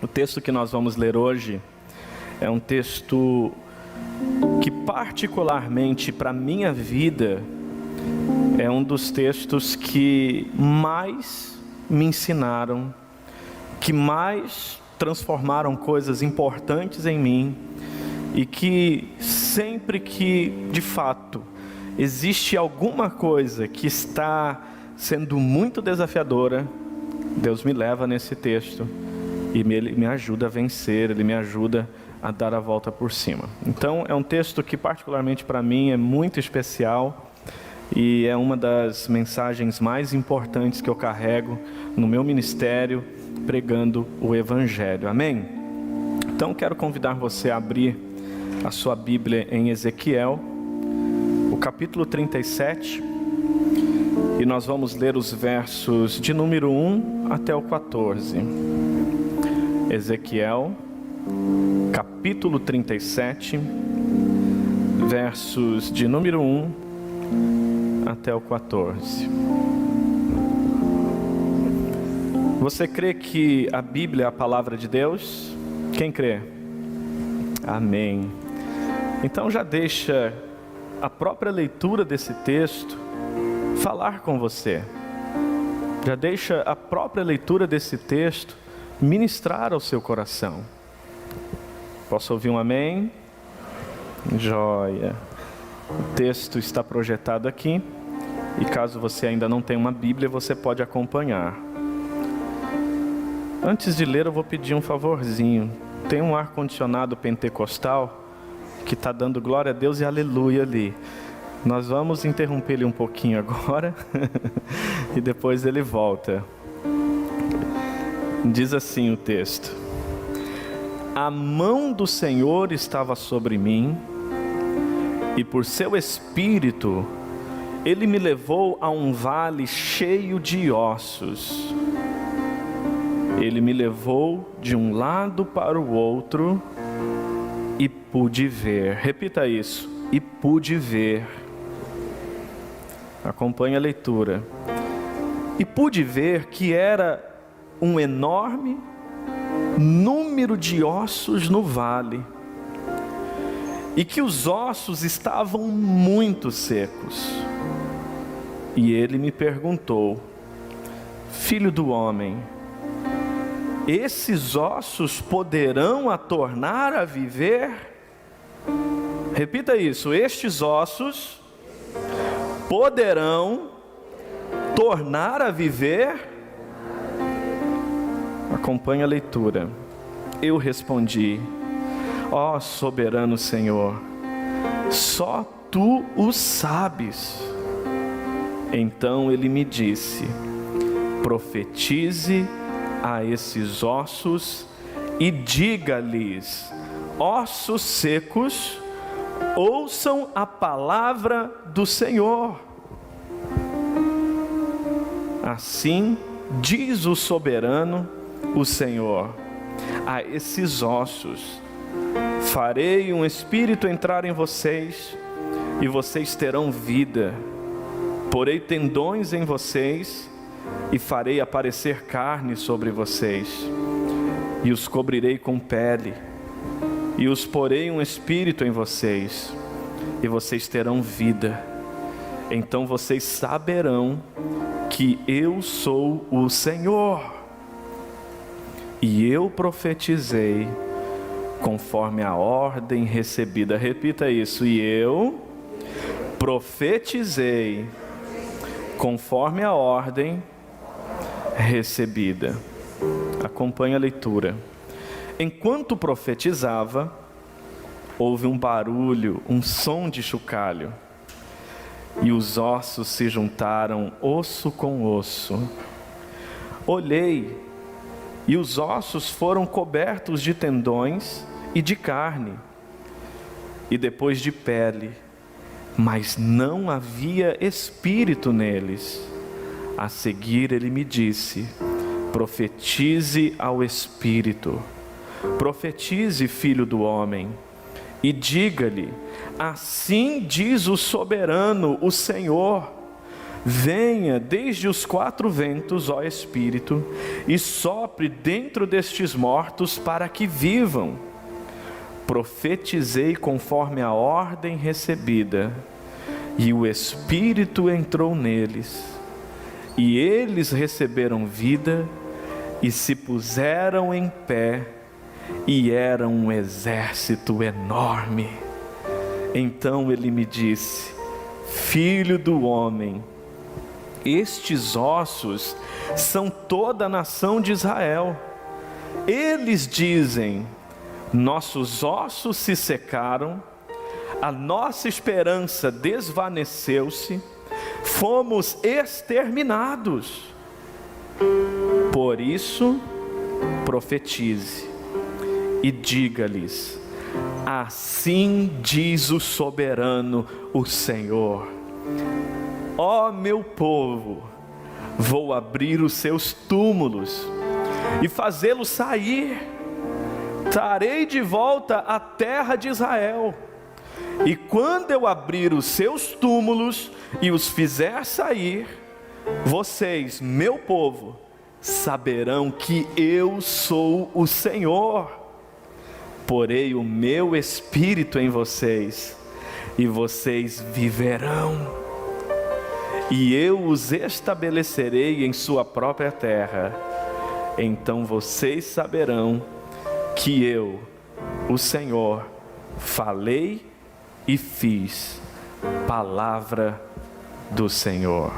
O texto que nós vamos ler hoje é um texto que particularmente para a minha vida é um dos textos que mais me ensinaram, que mais transformaram coisas importantes em mim e que sempre que de fato existe alguma coisa que está sendo muito desafiadora, Deus me leva nesse texto e Ele me ajuda a vencer, Ele me ajuda a dar a volta por cima. Então é um texto que particularmente para mim é muito especial e é uma das mensagens mais importantes que eu carrego no meu ministério, pregando o Evangelho. Amém? Então quero convidar você a abrir a sua Bíblia em Ezequiel, o capítulo 37, e nós vamos ler os versos de número 1 até o 14. Ezequiel, capítulo 37, versos de número 1 até o 14. Você crê que a Bíblia é a palavra de Deus? Quem crê? Amém. Então já deixa a própria leitura desse texto falar com você. Já deixa a própria leitura desse texto ministrar ao seu coração. Posso ouvir um amém? Joia. O texto está projetado aqui e caso você ainda não tenha uma Bíblia, você pode acompanhar. Antes de ler, eu vou pedir um favorzinho. Tem um ar-condicionado pentecostal que está dando glória a Deus e aleluia ali. Nós vamos interromper ele um pouquinho agora e depois ele volta. Diz assim o texto: a mão do Senhor estava sobre mim e por seu espírito Ele me levou a um vale cheio de ossos. Ele me levou de um lado para o outro e pude ver. Repita isso: e pude ver. Acompanhe a leitura. E pude ver que era um enorme número de ossos no vale, e que os ossos estavam muito secos. E ele me perguntou: filho do homem, esses ossos poderão a tornar a viver? Repita isso: estes ossos poderão tornar a viver? Acompanhe a leitura. Eu respondi: ó soberano Senhor, só Tu o sabes. Então ele me disse: profetize a esses ossos e diga-lhes: ossos secos, ouçam a palavra do Senhor. Assim diz o soberano, o Senhor, a esses ossos: farei um espírito entrar em vocês, e vocês terão vida. Porei tendões em vocês, e farei aparecer carne sobre vocês, e os cobrirei com pele, e os porei um espírito em vocês, e vocês terão vida. Então vocês saberão que eu sou o Senhor. E eu profetizei conforme a ordem recebida. Repita isso: e eu profetizei conforme a ordem recebida. Acompanhe a leitura. Enquanto profetizava, houve um barulho, um som de chocalho, e os ossos se juntaram, osso com osso. Olhei, e os ossos foram cobertos de tendões e de carne, e depois de pele, mas não havia espírito neles. A seguir ele me disse: profetize ao espírito, profetize, filho do homem, e diga-lhe: assim diz o soberano, o Senhor, venha desde os 4 ventos, ó Espírito, e sopre dentro destes mortos para que vivam. Profetizei conforme a ordem recebida, e o Espírito entrou neles, e eles receberam vida, e se puseram em pé, e eram um exército enorme. Então ele me disse: Filho do homem, estes ossos são toda a nação de Israel. Eles dizem: nossos ossos se secaram, a nossa esperança desvaneceu-se, fomos exterminados. Por isso, profetize e diga-lhes: assim diz o soberano, o Senhor: ó meu povo, vou abrir os seus túmulos e fazê-los sair. Trarei de volta a terra de Israel. E quando eu abrir os seus túmulos e os fizer sair, vocês, meu povo, saberão que eu sou o Senhor. Porei o meu Espírito em vocês, e vocês viverão. E eu os estabelecerei em sua própria terra. Então vocês saberão que eu, o Senhor, falei e fiz. Palavra do Senhor.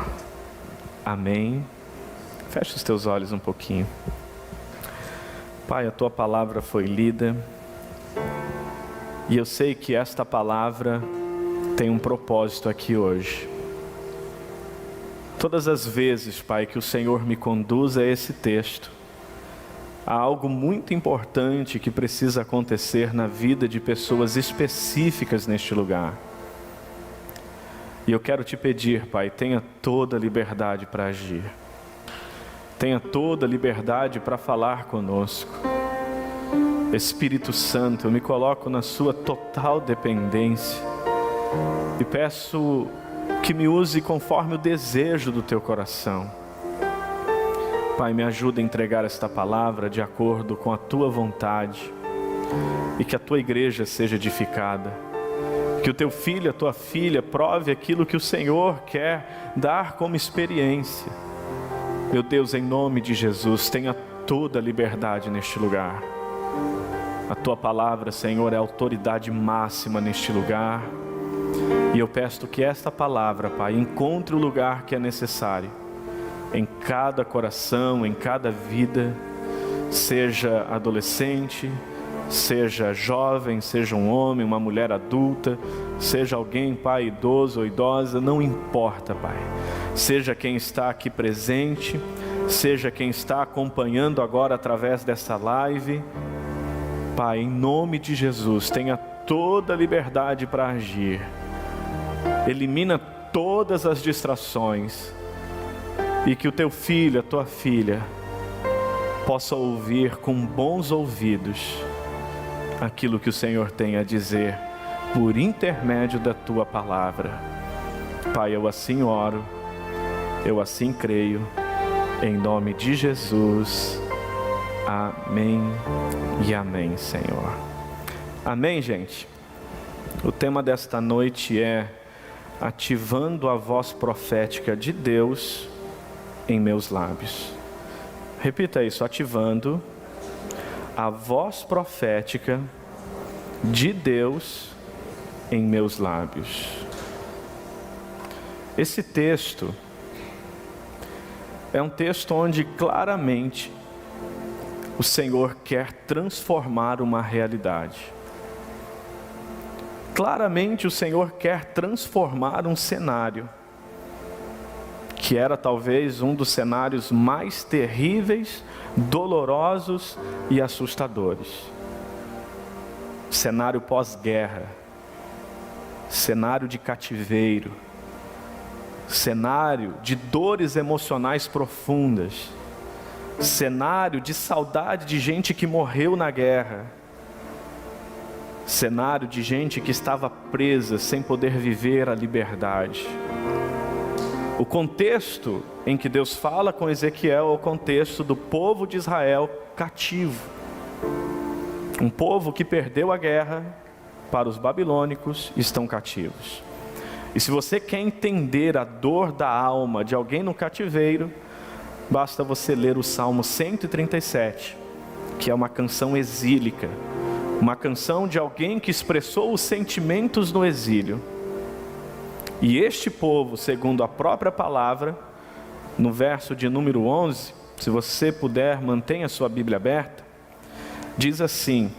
Amém. Fecha os teus olhos um pouquinho. Pai, a tua palavra foi lida, e eu sei que esta palavra tem um propósito aqui hoje. Todas as vezes, Pai, que o Senhor me conduz a esse texto, há algo muito importante que precisa acontecer na vida de pessoas específicas neste lugar. E eu quero te pedir, Pai, tenha toda a liberdade para agir. Tenha toda a liberdade para falar conosco. Espírito Santo, eu me coloco na sua total dependência e peço que me use conforme o desejo do teu coração. Pai, me ajuda a entregar esta palavra de acordo com a tua vontade, e que a tua igreja seja edificada, que o teu filho, a tua filha prove aquilo que o Senhor quer dar como experiência. Meu Deus, em nome de Jesus, tenha toda a liberdade neste lugar. A tua palavra, Senhor, é a autoridade máxima neste lugar, e eu peço que esta palavra, Pai, encontre o lugar que é necessário em cada coração, em cada vida, seja adolescente, seja jovem, seja um homem, uma mulher adulta, seja alguém, Pai, idoso ou idosa, não importa, Pai. Seja quem está aqui presente, seja quem está acompanhando agora através dessa live, Pai, em nome de Jesus, tenha toda a liberdade para agir. Elimina todas as distrações, e que o teu filho, a tua filha, possa ouvir com bons ouvidos aquilo que o Senhor tem a dizer por intermédio da tua palavra. Pai, eu assim oro, eu assim creio, em nome de Jesus. Amém e amém, Senhor. Amém, gente? O tema desta noite é ativando a voz profética de Deus em meus lábios. Repita isso: ativando a voz profética de Deus em meus lábios. Esse texto é um texto onde claramente o Senhor quer transformar uma realidade. Claramente o Senhor quer transformar um cenário que era talvez um dos cenários mais terríveis, dolorosos e assustadores. Cenário pós-guerra, cenário de cativeiro, cenário de dores emocionais profundas, cenário de saudade de gente que morreu na guerra, cenário de gente que estava presa sem poder viver a liberdade. O contexto em que Deus fala com Ezequiel é o contexto do povo de Israel cativo. Um povo que perdeu a guerra para os babilônicos e estão cativos. E se você quer entender a dor da alma de alguém no cativeiro, basta você ler o Salmo 137, que é uma canção exílica, uma canção de alguém que expressou os sentimentos no exílio. E este povo, segundo a própria palavra, no verso de número 11, se você puder, mantenha sua Bíblia aberta, diz assim: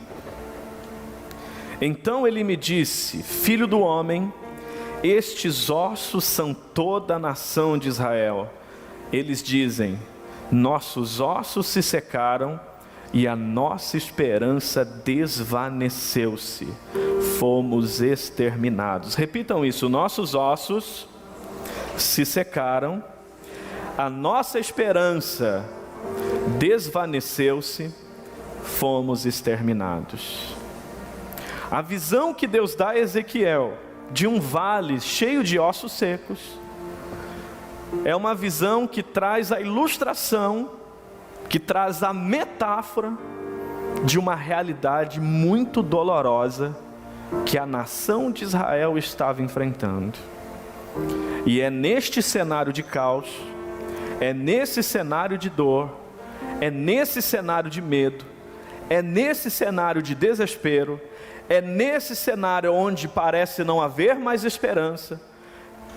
então ele me disse, filho do homem, estes ossos são toda a nação de Israel. Eles dizem, nossos ossos se secaram e a nossa esperança desvaneceu-se, fomos exterminados. Repitam isso, nossos ossos se secaram, a nossa esperança desvaneceu-se, fomos exterminados. A visão que Deus dá a Ezequiel de um vale cheio de ossos secos é uma visão que traz a ilustração, que traz a metáfora de uma realidade muito dolorosa que a nação de Israel estava enfrentando. E é neste cenário de caos, é nesse cenário de dor, é nesse cenário de medo, é nesse cenário de desespero, é nesse cenário onde parece não haver mais esperança,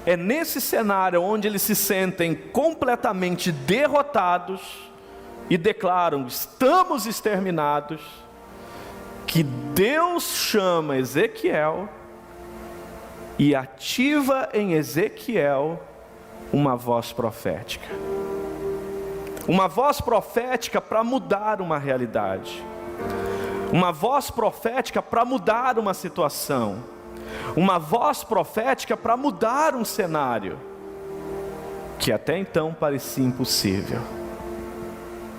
é nesse cenário onde eles se sentem completamente derrotados e declaram, estamos exterminados, que Deus chama Ezequiel e ativa em Ezequiel uma voz profética. Uma voz profética para mudar uma realidade. Uma voz profética para mudar uma situação. Uma voz profética para mudar um cenário que até então parecia impossível.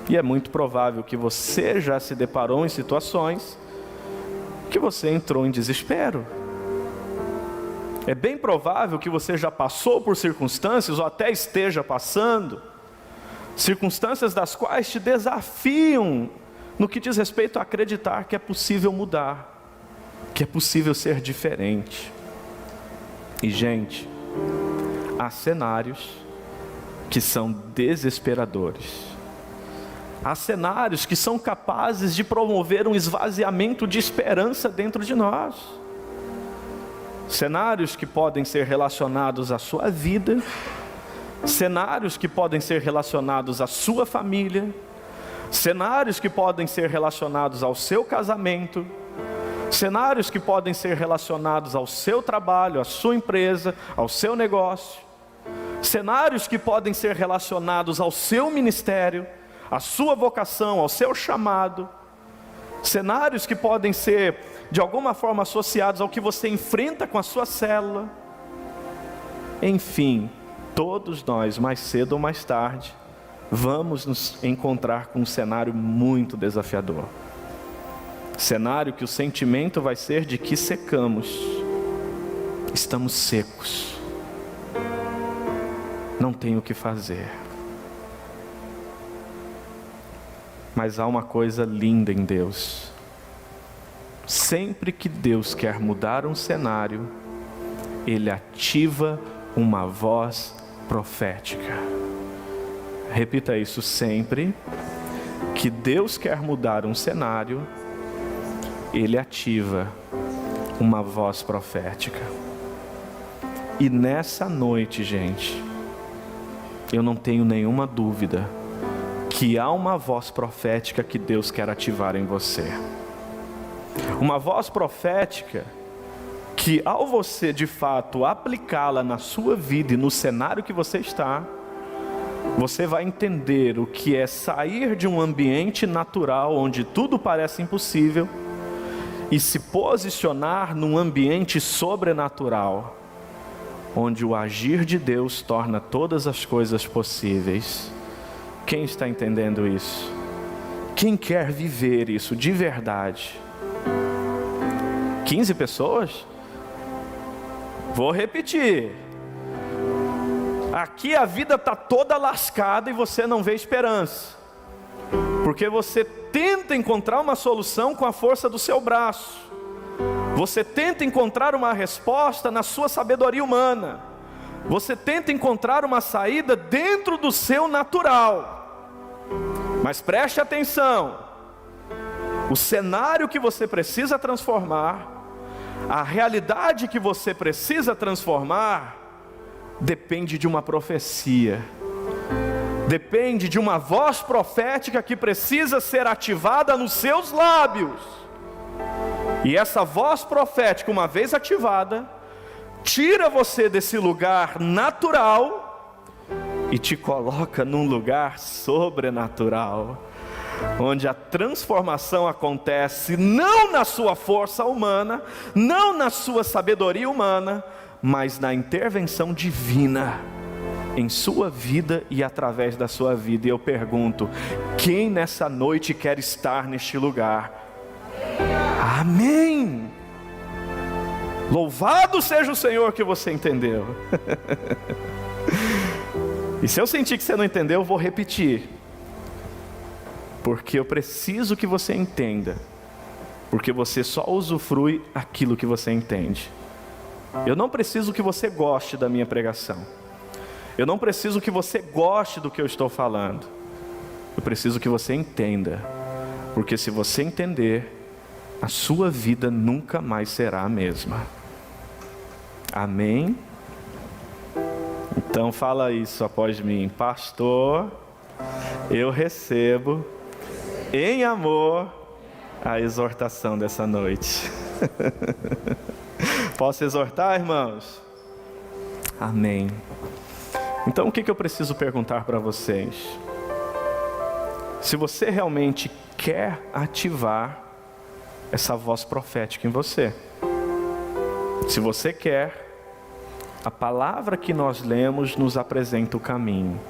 E é muito provável que você já se deparou em situações que você entrou em desespero. É bem provável que você já passou por circunstâncias, ou até esteja passando, circunstâncias das quais te desafiam no que diz respeito a acreditar que é possível mudar, que é possível ser diferente. E gente, há cenários que são desesperadores. Há cenários que são capazes de promover um esvaziamento de esperança dentro de nós. Cenários que podem ser relacionados à sua vida, cenários que podem ser relacionados à sua família, cenários que podem ser relacionados ao seu casamento, cenários que podem ser relacionados ao seu trabalho, à sua empresa, ao seu negócio, cenários que podem ser relacionados ao seu ministério, à sua vocação, ao seu chamado, cenários que podem ser de alguma forma associados ao que você enfrenta com a sua célula. Enfim, todos nós, mais cedo ou mais tarde, vamos nos encontrar com um cenário muito desafiador. Cenário que o sentimento vai ser de que secamos, estamos secos, não tem o que fazer. Mas há uma coisa linda em Deus. Sempre que Deus quer mudar um cenário, Ele ativa uma voz profética. Repita isso, sempre que Deus quer mudar um cenário, Ele ativa uma voz profética. E nessa noite, gente, eu não tenho nenhuma dúvida que há uma voz profética que Deus quer ativar em você. Uma voz profética que, ao você de fato aplicá-la na sua vida e no cenário que você está, você vai entender o que é sair de um ambiente natural onde tudo parece impossível e se posicionar num ambiente sobrenatural, onde o agir de Deus torna todas as coisas possíveis. Quem está entendendo isso? Quem quer viver isso de verdade? 15 pessoas? Vou repetir. Aqui a vida está toda lascada e você não vê esperança, porque você tenta encontrar uma solução com a força do seu braço, você tenta encontrar uma resposta na sua sabedoria humana, você tenta encontrar uma saída dentro do seu natural. Mas preste atenção, o cenário que você precisa transformar, a realidade que você precisa transformar, depende de uma profecia, depende de uma voz profética que precisa ser ativada nos seus lábios. E essa voz profética, uma vez ativada, tira você desse lugar natural e te coloca num lugar sobrenatural, onde a transformação acontece não na sua força humana, não na sua sabedoria humana, mas na intervenção divina em sua vida e através da sua vida. E eu pergunto, quem nessa noite quer estar neste lugar? Amém! Louvado seja o Senhor que você entendeu. E se eu sentir que você não entendeu, eu vou repetir, porque eu preciso que você entenda, porque você só usufrui aquilo que você entende. Eu não preciso que você goste da minha pregação, eu não preciso que você goste do que eu estou falando, eu preciso que você entenda, porque se você entender, a sua vida nunca mais será a mesma. Amém? Então fala isso após mim: pastor, eu recebo em amor a exortação dessa noite. Posso exortar, irmãos? Amém. Então o que eu preciso perguntar para vocês? Se você realmente quer ativar essa voz profética em você, se você quer, a palavra que nós lemos nos apresenta o caminho.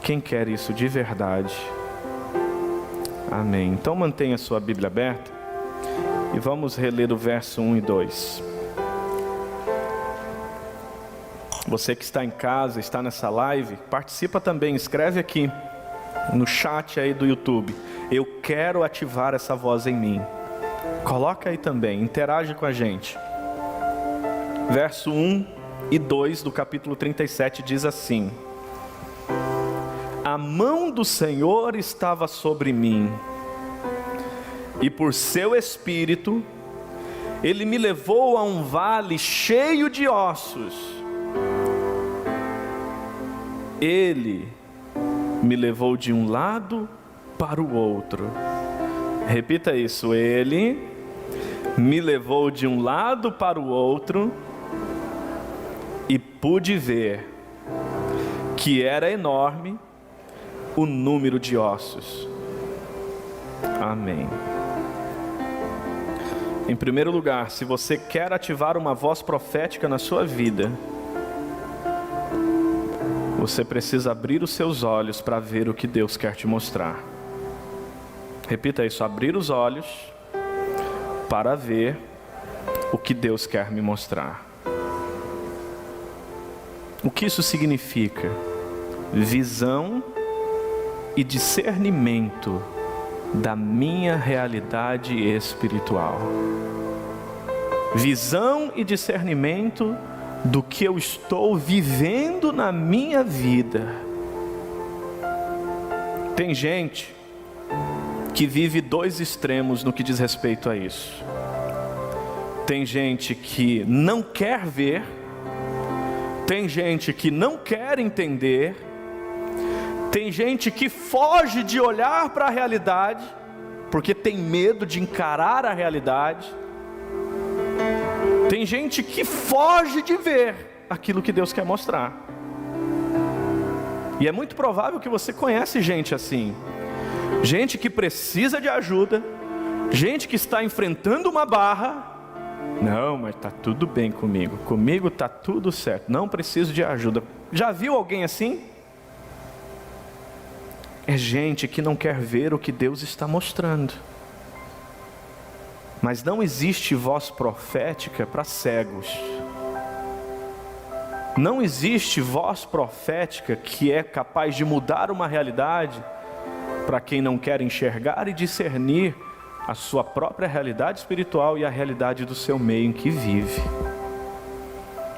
Quem quer isso de verdade? Amém. Então mantenha sua Bíblia aberta e vamos reler o verso 1 e 2. Você que está em casa, está nessa live, participa também, escreve aqui no chat aí do YouTube: eu quero ativar essa voz em mim. Coloca aí também, interage com a gente. Verso 1 e 2 do capítulo 37 diz assim: a mão do Senhor estava sobre mim, e por seu espírito, Ele me levou a um vale cheio de ossos. Ele me levou de um lado para o outro. Repita isso: Ele me levou de um lado para o outro, e pude ver que era enorme o número de ossos. Amém. Em primeiro lugar, se você quer ativar uma voz profética na sua vida, você precisa abrir os seus olhos para ver o que Deus quer te mostrar. Repita isso: abrir os olhos para ver o que Deus quer me mostrar. O que isso significa? Visão e discernimento da minha realidade espiritual. Visão e discernimento do que eu estou vivendo na minha vida. Tem gente que vive dois extremos no que diz respeito a isso. Tem gente que não quer ver, tem gente que não quer entender, tem gente que foge de olhar para a realidade, porque tem medo de encarar a realidade. Tem gente que foge de ver aquilo que Deus quer mostrar. E é muito provável que você conhece gente assim. Gente que precisa de ajuda, gente que está enfrentando uma barra. Não, mas está tudo bem comigo. Comigo está tudo certo, não preciso de ajuda. Já viu alguém assim? É gente que não quer ver o que Deus está mostrando. Mas não existe voz profética para cegos. Não existe voz profética que é capaz de mudar uma realidade para quem não quer enxergar e discernir a sua própria realidade espiritual e a realidade do seu meio em que vive.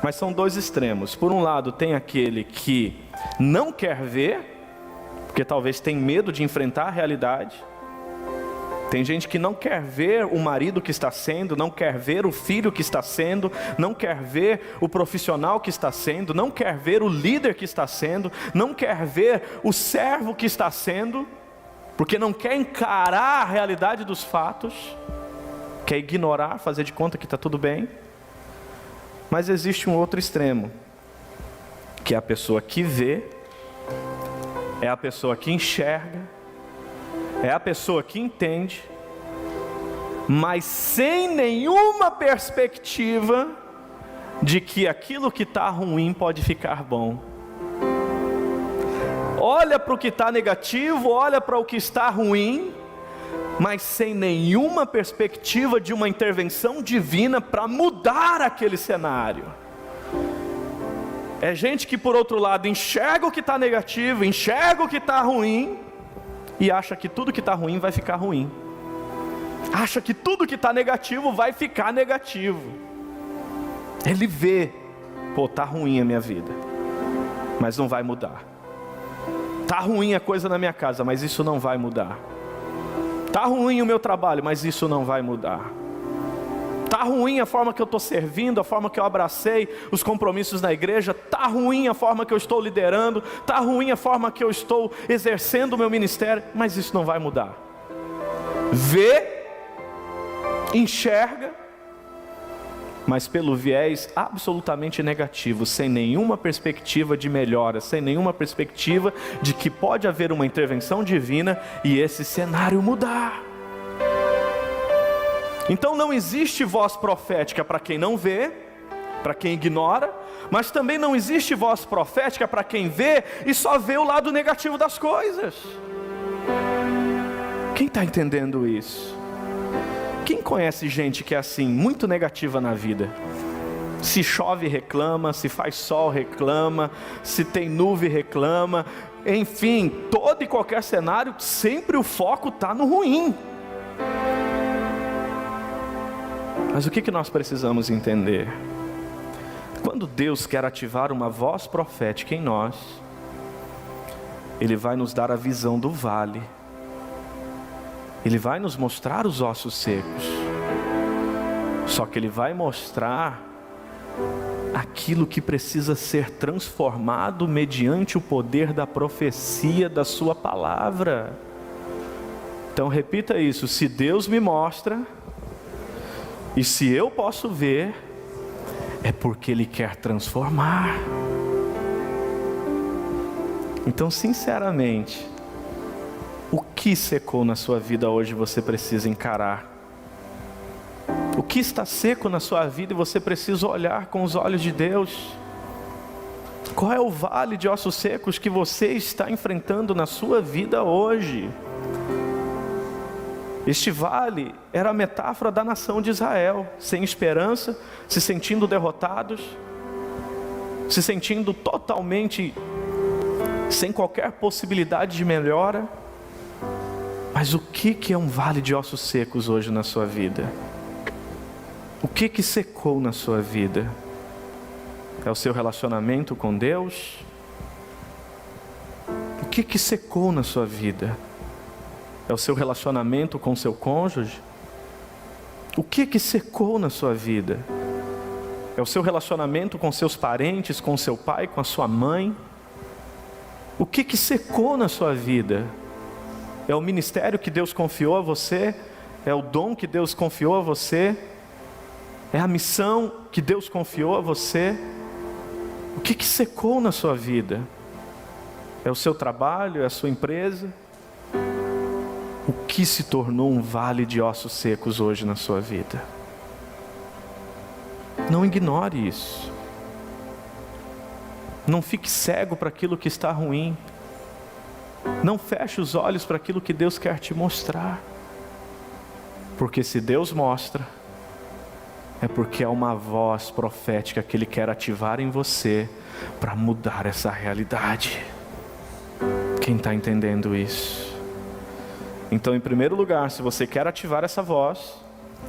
Mas são dois extremos. Por um lado tem aquele que não quer ver, porque talvez tem medo de enfrentar a realidade. Tem gente que não quer ver o marido que está sendo, não quer ver o filho que está sendo, não quer ver o profissional que está sendo, não quer ver o líder que está sendo, não quer ver o servo que está sendo, porque não quer encarar a realidade dos fatos, quer ignorar, fazer de conta que está tudo bem. Mas existe um outro extremo, que é a pessoa que vê, é a pessoa que enxerga, é a pessoa que entende, mas sem nenhuma perspectiva de que aquilo que está ruim pode ficar bom. Olha para o que está negativo, olha para o que está ruim, mas sem nenhuma perspectiva de uma intervenção divina para mudar aquele cenário. É gente que, por outro lado, enxerga o que está negativo, enxerga o que está ruim, e acha que tudo que está ruim vai ficar ruim. Acha que tudo que está negativo vai ficar negativo. Ele vê, pô, está ruim a minha vida, mas não vai mudar. Está ruim a coisa na minha casa, mas isso não vai mudar. Está ruim o meu trabalho, mas isso não vai mudar. Está ruim a forma que eu estou servindo, a forma que eu abracei os compromissos na igreja. Está ruim a forma que eu estou liderando. Está ruim a forma que eu estou exercendo o meu ministério, mas isso não vai mudar. Vê, enxerga, mas pelo viés absolutamente negativo, sem nenhuma perspectiva de melhora, sem nenhuma perspectiva de que pode haver uma intervenção divina e esse cenário mudar. Então não existe voz profética para quem não vê, para quem ignora, mas também não existe voz profética para quem vê e só vê o lado negativo das coisas. Quem está entendendo isso? Quem conhece gente que é assim, muito negativa na vida? Se chove reclama, se faz sol reclama, se tem nuvem reclama, enfim, todo e qualquer cenário, sempre o foco está no ruim. Mas o que nós precisamos entender? Quando Deus quer ativar uma voz profética em nós, Ele vai nos dar a visão do vale. Ele vai nos mostrar os ossos secos. Só que Ele vai mostrar aquilo que precisa ser transformado mediante o poder da profecia da Sua palavra. Então repita isso: se Deus me mostra, e se eu posso ver, é porque Ele quer transformar. Então, sinceramente, o que secou na sua vida hoje você precisa encarar? O que está seco na sua vida e você precisa olhar com os olhos de Deus? Qual é o vale de ossos secos que você está enfrentando na sua vida hoje? Este vale era a metáfora da nação de Israel, sem esperança, se sentindo derrotados, se sentindo totalmente sem qualquer possibilidade de melhora. Mas o que é um vale de ossos secos hoje na sua vida? O que secou na sua vida? É o seu relacionamento com Deus? O que secou na sua vida? É o seu relacionamento com seu cônjuge? O que secou na sua vida? É o seu relacionamento com seus parentes, com seu pai, com a sua mãe? O que secou na sua vida? É o ministério que Deus confiou a você? É o dom que Deus confiou a você? É a missão que Deus confiou a você? O que secou na sua vida? É o seu trabalho? É a sua empresa? O que se tornou um vale de ossos secos hoje na sua vida? Não ignore isso. Não fique cego para aquilo que está ruim. Não feche os olhos para aquilo que Deus quer te mostrar. Porque se Deus mostra, é porque é uma voz profética que Ele quer ativar em você para mudar essa realidade. Quem está entendendo isso? Então, em primeiro lugar, se você quer ativar essa voz,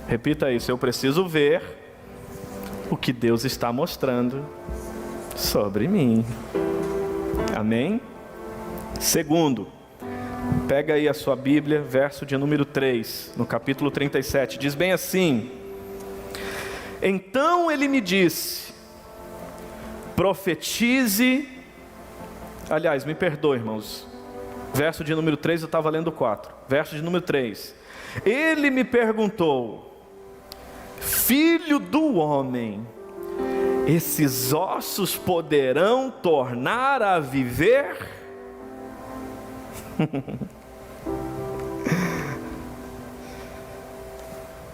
repita isso: eu preciso ver o que Deus está mostrando sobre mim. Amém? Segundo, pega aí a sua Bíblia, verso de número 3, no capítulo 37, diz bem assim: então ele me disse, profetize, aliás, me perdoe, irmãos, verso de número 3, eu estava lendo 4, verso de número 3, ele me perguntou, filho do homem, esses ossos poderão tornar a viver?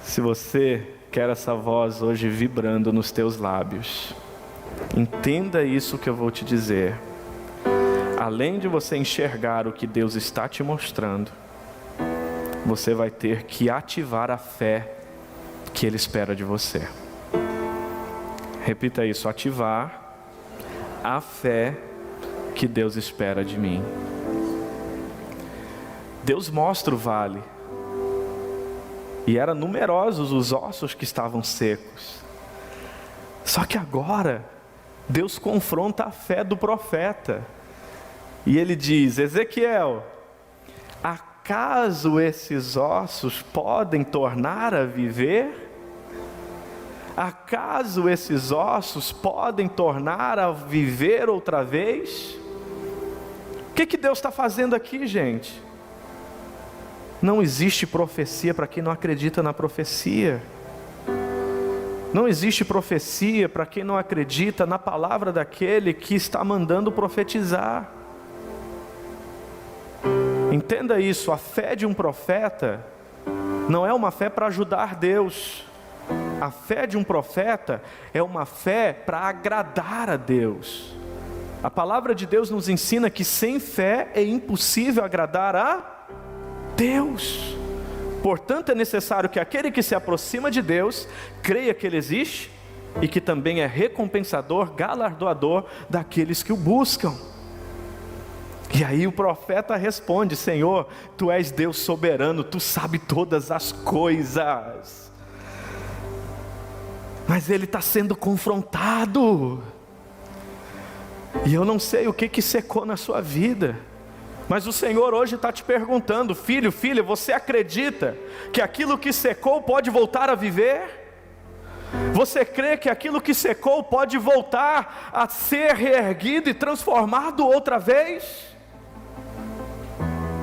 Se você quer essa voz hoje vibrando nos teus lábios, entenda isso que eu vou te dizer. Além de você enxergar o que Deus está te mostrando, você vai ter que ativar a fé que Ele espera de você. Repita isso: ativar a fé que Deus espera de mim. Deus mostra o vale, e eram numerosos os ossos que estavam secos. Só que agora, Deus confronta a fé do profeta, e ele diz: Ezequiel, acaso esses ossos podem tornar a viver? Acaso esses ossos podem tornar a viver outra vez? O que Deus está fazendo aqui, gente? Não existe profecia para quem não acredita na profecia. Não existe profecia para quem não acredita na palavra daquele que está mandando profetizar. Entenda isso: a fé de um profeta não é uma fé para ajudar Deus. A fé de um profeta é uma fé para agradar a Deus. A palavra de Deus nos ensina que sem fé é impossível agradar a Deus. Portanto, é necessário que aquele que se aproxima de Deus creia que Ele existe e que também é recompensador, galardoador daqueles que o buscam. E aí o profeta responde: Senhor, Tu és Deus soberano, Tu sabe todas as coisas. Mas ele está sendo confrontado, e eu não sei o que secou na sua vida, mas o Senhor hoje está te perguntando: filho, filha, você acredita que aquilo que secou pode voltar a viver? Você crê que aquilo que secou pode voltar a ser reerguido e transformado outra vez?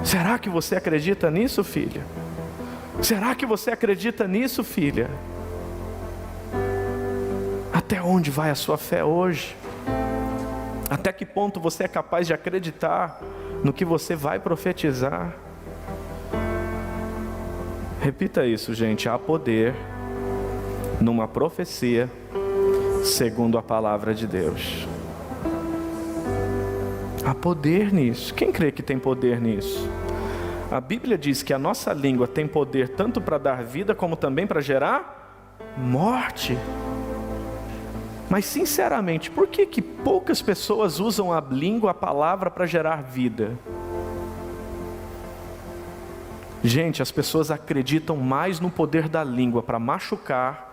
Será que você acredita nisso, filha? Será que você acredita nisso, filha? Até onde vai a sua fé hoje? Até que ponto você é capaz de acreditar no que você vai profetizar? Repita isso, gente: há poder numa profecia segundo a palavra de Deus. Há poder nisso. Quem crê que tem poder nisso? A Bíblia diz que a nossa língua tem poder tanto para dar vida como também para gerar morte. Mas sinceramente, por que poucas pessoas usam a língua, a palavra, para gerar vida? Gente, as pessoas acreditam mais no poder da língua para machucar,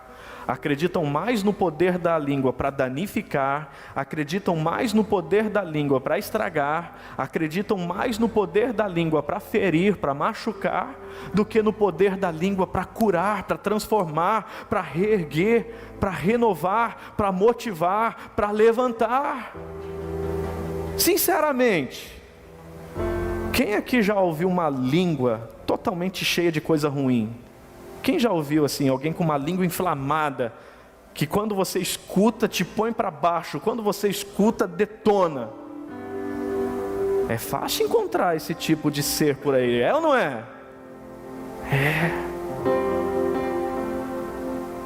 acreditam mais no poder da língua para danificar, acreditam mais no poder da língua para estragar, acreditam mais no poder da língua para ferir, para machucar, do que no poder da língua para curar, para transformar, para reerguer, para renovar, para motivar, para levantar. Sinceramente, quem aqui já ouviu uma língua totalmente cheia de coisa ruim? Quem já ouviu assim, alguém com uma língua inflamada, que quando você escuta te põe para baixo, quando você escuta detona? É fácil encontrar esse tipo de ser por aí, é ou não é?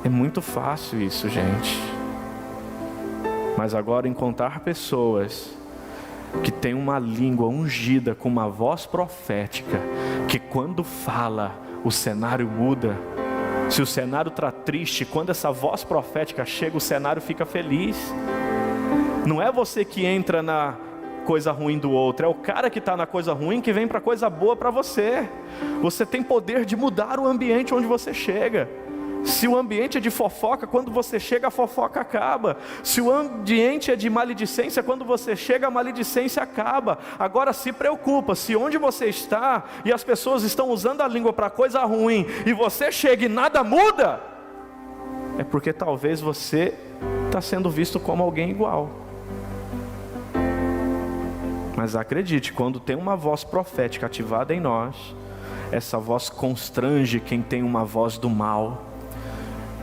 É muito fácil isso, gente. Mas agora encontrar pessoas que têm uma língua ungida com uma voz profética, que quando fala o cenário muda, Se o cenário está triste, quando essa voz profética chega, o cenário fica feliz. Não é você que entra na coisa ruim do outro, é o cara que está na coisa ruim que vem para a coisa boa para você. Você tem poder de mudar o ambiente onde você chega. Se o ambiente é de fofoca, quando você chega a fofoca acaba. Se o ambiente é de maledicência, quando você chega a maledicência acaba. Agora se preocupa, se onde você está e as pessoas estão usando a língua para coisa ruim e você chega e nada muda, é porque talvez você está sendo visto como alguém igual. Mas acredite, quando tem uma voz profética ativada em nós, essa voz constrange quem tem uma voz do mal,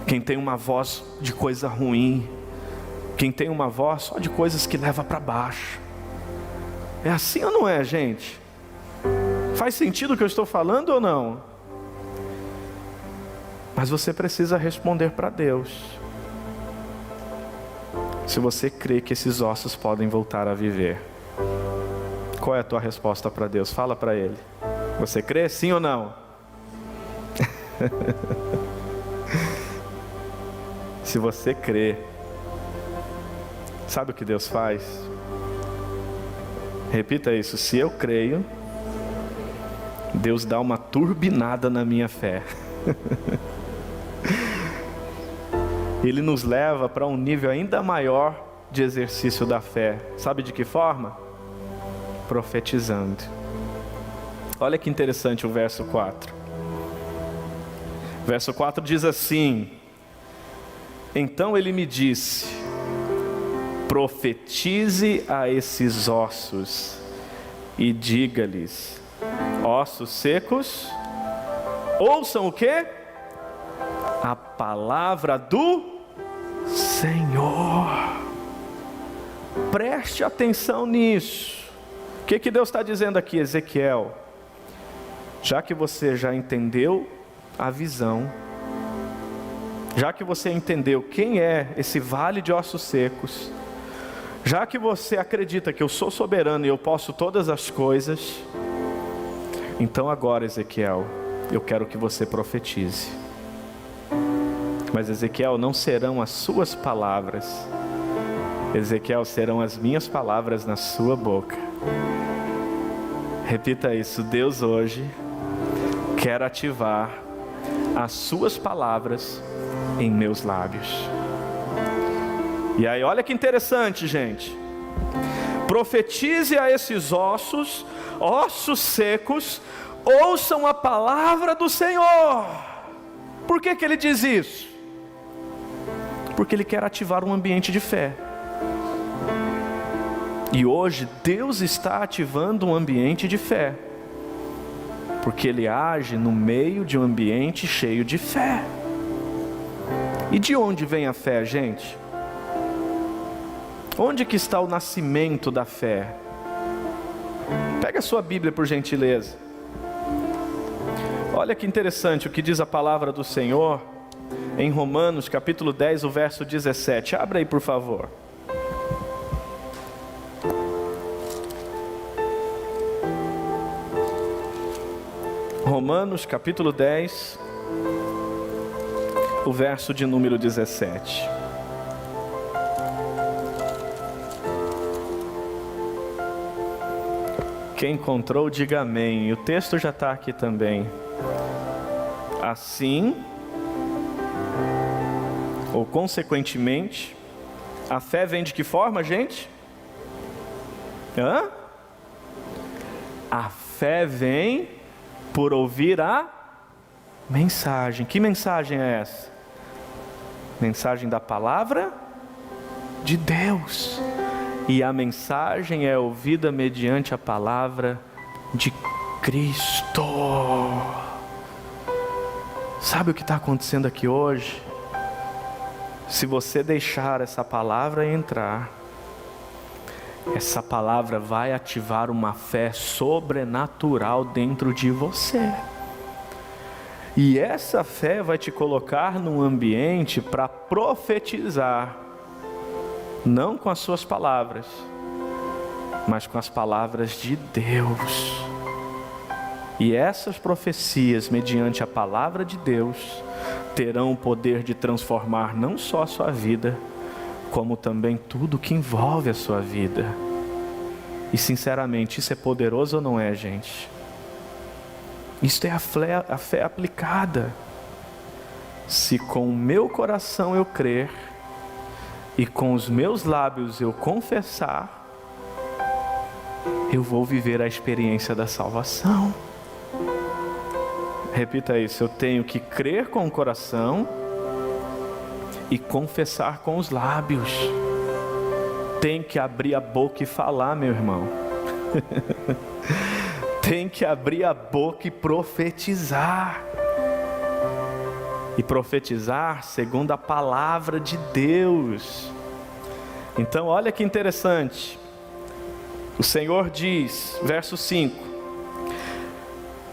quem tem uma voz de coisa ruim, quem tem uma voz só de coisas que leva para baixo. É assim ou não é, gente? Faz sentido o que eu estou falando ou não? Mas você precisa responder para Deus. Se você crê que esses ossos podem voltar a viver, qual é a tua resposta para Deus? Fala para Ele. Você crê, sim ou não? Se você crê, sabe o que Deus faz? Repita isso: se eu creio, Deus dá uma turbinada na minha fé. Ele nos leva para um nível ainda maior de exercício da fé. Sabe de que forma? Profetizando. Olha que interessante o verso 4. Verso 4 diz assim: então ele me disse, profetize a esses ossos e diga-lhes, ossos secos, ouçam o quê? A palavra do Senhor. Preste atenção nisso. O que Deus está dizendo aqui, Ezequiel? Já que você já entendeu a visão, já que você entendeu quem é esse vale de ossos secos, já que você acredita que eu sou soberano e eu posso todas as coisas, então agora, Ezequiel, eu quero que você profetize. Mas Ezequiel, não serão as suas palavras, Ezequiel, serão as minhas palavras na sua boca. Repita isso: Deus hoje quer ativar as suas palavras em meus lábios. E aí, olha que interessante, gente. Profetize a esses ossos, ossos secos, ouçam a palavra do Senhor. Por que ele diz isso? Porque Ele quer ativar um ambiente de fé. E hoje Deus está ativando um ambiente de fé, porque Ele age no meio de um ambiente cheio de fé. E de onde vem a fé, gente? Onde que está o nascimento da fé? Pega a sua Bíblia, por gentileza. Olha que interessante o que diz a palavra do Senhor em Romanos capítulo 10, o verso 17. Abra aí, por favor. Romanos capítulo 10, o verso de número 17. Quem encontrou, diga amém. E o texto já está aqui também. Assim, ou consequentemente, a fé vem de que forma, gente? A fé vem por ouvir a mensagem. Que mensagem é essa? Mensagem da palavra de Deus. E a mensagem é ouvida mediante a palavra de Cristo. Sabe o que está acontecendo aqui hoje? Se você deixar essa palavra entrar, essa palavra vai ativar uma fé sobrenatural dentro de você. E essa fé vai te colocar num ambiente para profetizar, não com as suas palavras, mas com as palavras de Deus. E essas profecias, mediante a palavra de Deus, terão o poder de transformar não só a sua vida, como também tudo que envolve a sua vida. E sinceramente, isso é poderoso ou não é, gente? Isto é a fé aplicada. Se com o meu coração eu crer, e com os meus lábios eu confessar, eu vou viver a experiência da salvação. Repita isso: eu tenho que crer com o coração e confessar com os lábios. Tem que abrir a boca e falar, meu irmão. Tem que abrir a boca e profetizar. E profetizar segundo a palavra de Deus. Então olha que interessante. O Senhor diz, verso 5.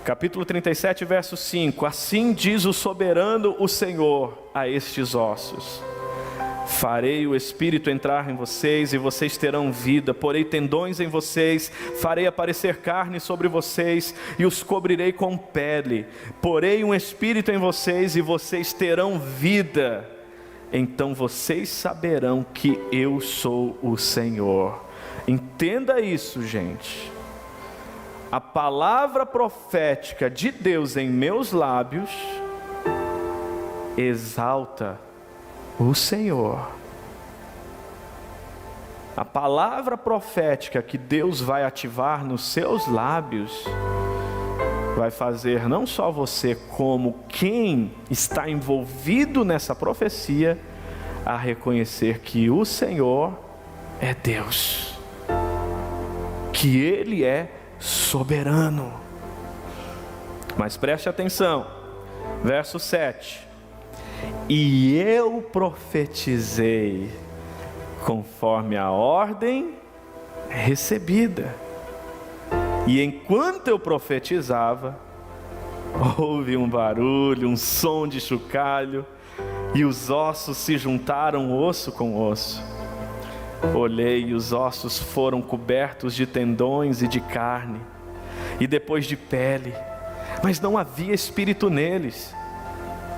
Capítulo 37, verso 5. Assim diz o soberano, o Senhor, a estes ossos: farei o Espírito entrar em vocês e vocês terão vida, porei tendões em vocês, farei aparecer carne sobre vocês e os cobrirei com pele, porei um Espírito em vocês e vocês terão vida, então vocês saberão que eu sou o Senhor. Entenda isso, gente. A palavra profética de Deus em meus lábios exalta o Senhor. A palavra profética que Deus vai ativar nos seus lábios vai fazer não só você, como quem está envolvido nessa profecia, a reconhecer que o Senhor é Deus, que Ele é soberano. Mas preste atenção, verso 7. E eu profetizei conforme a ordem recebida. E enquanto eu profetizava, houve um barulho, um som de chocalho, e os ossos se juntaram osso com osso. Olhei e os ossos foram cobertos de tendões e de carne, e depois de pele, mas não havia espírito neles.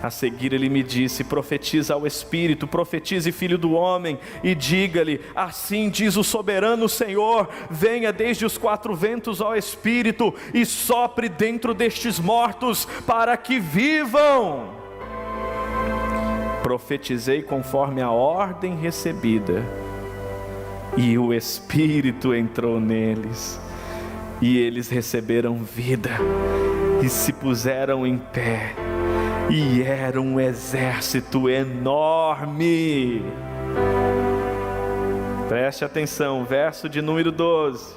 A seguir ele me disse: profetiza ao Espírito, profetize, filho do homem, e diga-lhe: assim diz o soberano Senhor, venha desde os quatro ventos ao Espírito, e sopre dentro destes mortos, para que vivam. Profetizei conforme a ordem recebida, e o Espírito entrou neles, e eles receberam vida, e se puseram em pé, e era um exército enorme. Preste atenção, verso de número 12.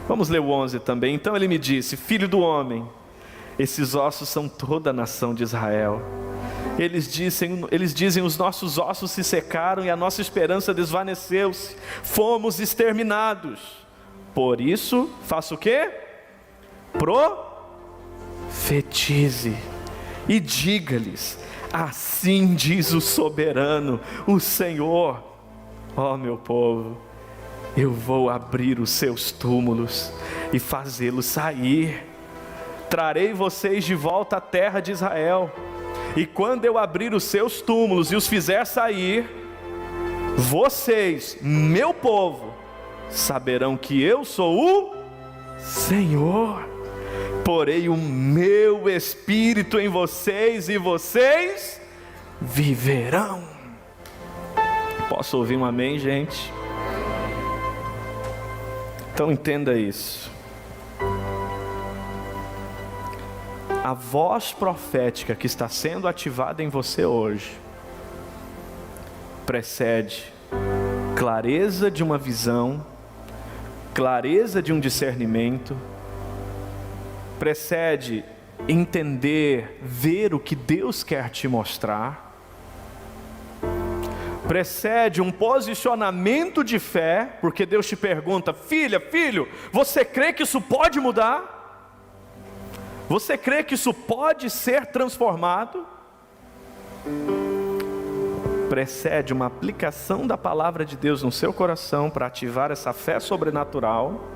Vamos ler o 11 também. Então ele me disse: filho do homem, esses ossos são toda a nação de Israel. Eles dizem, os nossos ossos se secaram e a nossa esperança desvaneceu-se. Fomos exterminados. Por isso, faça o quê? Profetize. E diga-lhes: assim diz o soberano, o Senhor: ó meu povo, eu vou abrir os seus túmulos e fazê-los sair. Trarei vocês de volta à terra de Israel. E quando eu abrir os seus túmulos e os fizer sair, vocês, meu povo, saberão que eu sou o Senhor. Porei o meu Espírito em vocês e vocês viverão. Posso ouvir um amém, gente? Então entenda isso. A voz profética que está sendo ativada em você hoje precede clareza de uma visão, clareza de um discernimento, precede entender, ver o que Deus quer te mostrar, precede um posicionamento de fé, porque Deus te pergunta: filha, filho, você crê que isso pode mudar? Você crê que isso pode ser transformado? Precede uma aplicação da palavra de Deus no seu coração para ativar essa fé sobrenatural.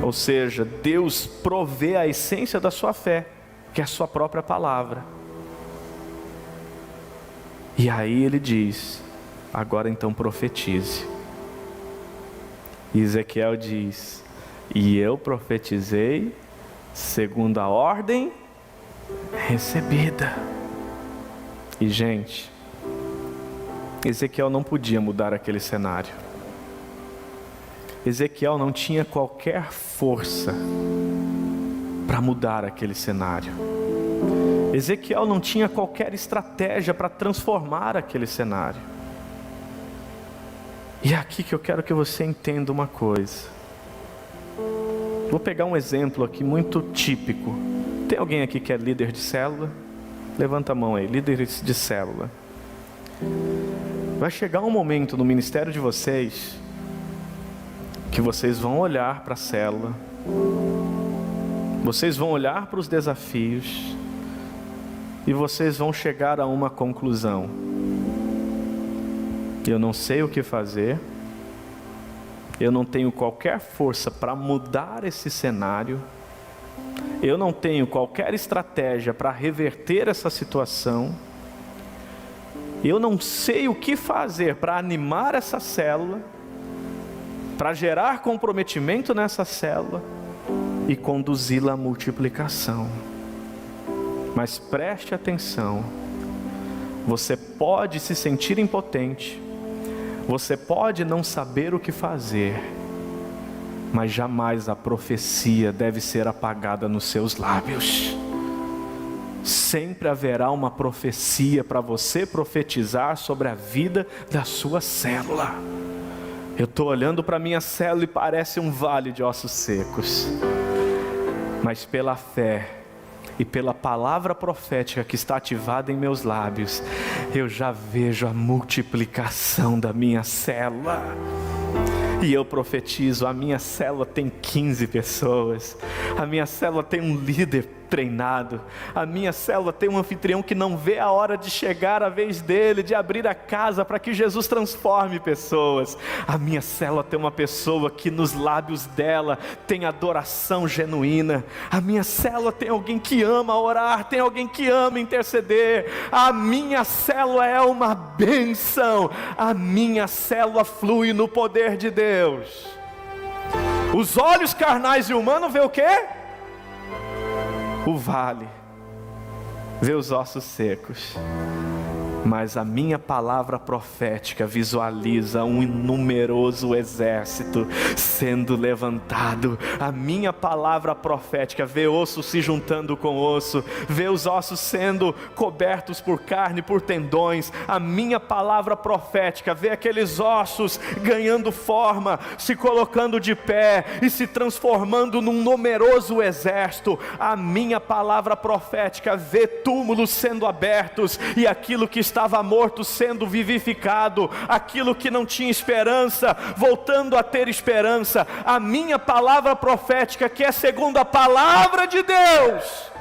Ou seja, Deus provê a essência da sua fé, que é a sua própria palavra. E aí ele diz: agora então profetize. E Ezequiel diz: e eu profetizei segundo a ordem recebida. E gente, Ezequiel não podia mudar aquele cenário. Ezequiel não tinha qualquer força para mudar aquele cenário. Ezequiel não tinha qualquer estratégia para transformar aquele cenário. E é aqui que eu quero que você entenda uma coisa. Vou pegar um exemplo aqui muito típico. Tem alguém aqui que é líder de célula? Levanta a mão aí, líderes de célula. Vai chegar um momento no ministério de vocês que vocês vão olhar para a célula, vocês vão olhar para os desafios e vocês vão chegar a uma conclusão: eu não sei o que fazer, eu não tenho qualquer força para mudar esse cenário, eu não tenho qualquer estratégia para reverter essa situação, eu não sei o que fazer para animar essa célula, para gerar comprometimento nessa célula e conduzi-la à multiplicação. Mas preste atenção, você pode se sentir impotente, você pode não saber o que fazer, mas jamais a profecia deve ser apagada nos seus lábios. Sempre haverá uma profecia para você profetizar sobre a vida da sua célula. Eu estou olhando para a minha célula e parece um vale de ossos secos, mas pela fé e pela palavra profética que está ativada em meus lábios, eu já vejo a multiplicação da minha célula. E eu profetizo: a minha célula tem 15 pessoas, a minha célula tem um líder treinado, a minha célula tem um anfitrião que não vê a hora de chegar a vez dele, de abrir a casa para que Jesus transforme pessoas. A minha célula tem uma pessoa que nos lábios dela tem adoração genuína. A minha célula tem alguém que ama orar, tem alguém que ama interceder. A minha célula é uma bênção. A minha célula flui no poder de Deus. Os olhos carnais e humanos vê o quê? O vale, vê os ossos secos, mas a minha palavra profética visualiza um numeroso exército sendo levantado. A minha palavra profética vê osso se juntando com osso, vê os ossos sendo cobertos por carne, por tendões. A minha palavra profética vê aqueles ossos ganhando forma, se colocando de pé e se transformando num numeroso exército. A minha palavra profética vê túmulos sendo abertos e aquilo que estava morto sendo vivificado, aquilo que não tinha esperança voltando a ter esperança. A minha palavra profética, que é segundo a palavra de Deus,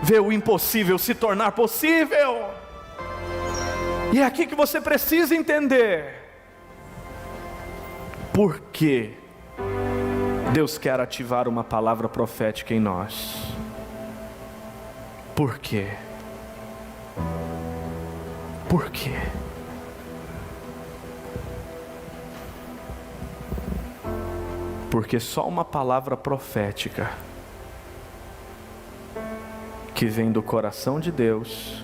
vê o impossível se tornar possível. E é aqui que você precisa entender por que Deus quer ativar uma palavra profética em nós. Por quê? Por quê? Porque só uma palavra profética que vem do coração de Deus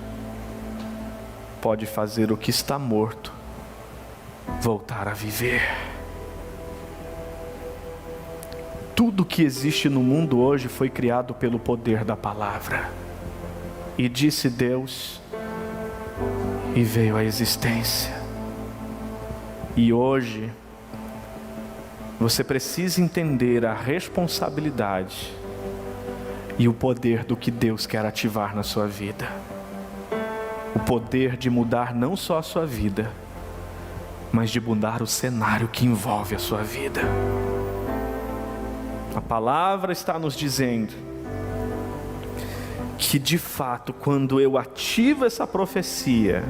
pode fazer o que está morto voltar a viver. Tudo que existe no mundo hoje foi criado pelo poder da palavra. E disse Deus, e veio à existência. E hoje você precisa entender a responsabilidade e o poder do que Deus quer ativar na sua vida. O poder de mudar não só a sua vida, mas de mudar o cenário que envolve a sua vida. A palavra está nos dizendo que de fato, quando eu ativo essa profecia,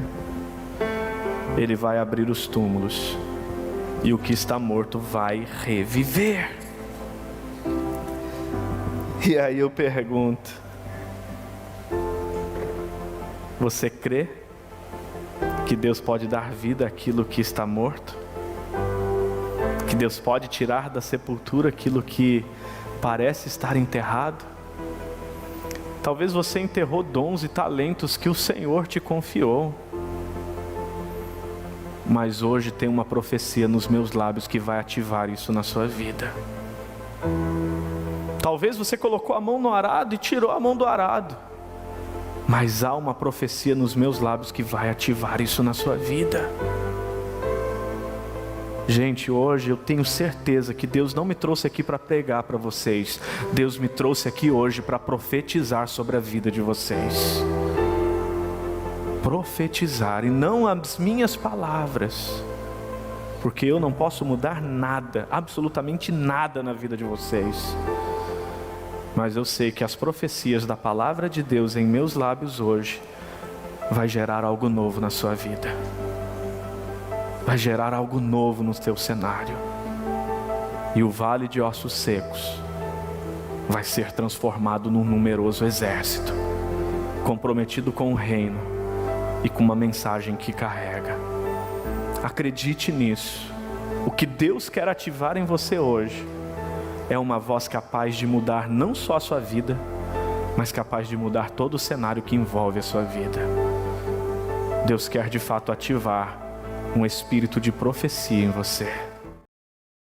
Ele vai abrir os túmulos e o que está morto vai reviver. E aí eu pergunto: você crê que Deus pode dar vida àquilo que está morto? Que Deus pode tirar da sepultura aquilo que parece estar enterrado? Talvez você enterrou dons e talentos que o Senhor te confiou, mas hoje tem uma profecia nos meus lábios que vai ativar isso na sua vida. Talvez você colocou a mão no arado e tirou a mão do arado, mas há uma profecia nos meus lábios que vai ativar isso na sua vida. Gente, hoje eu tenho certeza que Deus não me trouxe aqui para pregar para vocês. Deus me trouxe aqui hoje para profetizar sobre a vida de vocês. Profetizar, e não as minhas palavras, porque eu não posso mudar nada, absolutamente nada na vida de vocês. Mas eu sei que as profecias da palavra de Deus em meus lábios hoje vai gerar algo novo na sua vida. Vai gerar algo novo no teu cenário. E o vale de ossos secos vai ser transformado num numeroso exército, comprometido com o reino e com uma mensagem que carrega. Acredite nisso. O que Deus quer ativar em você hoje é uma voz capaz de mudar não só a sua vida, mas capaz de mudar todo o cenário que envolve a sua vida. Deus quer de fato ativar um espírito de profecia em você.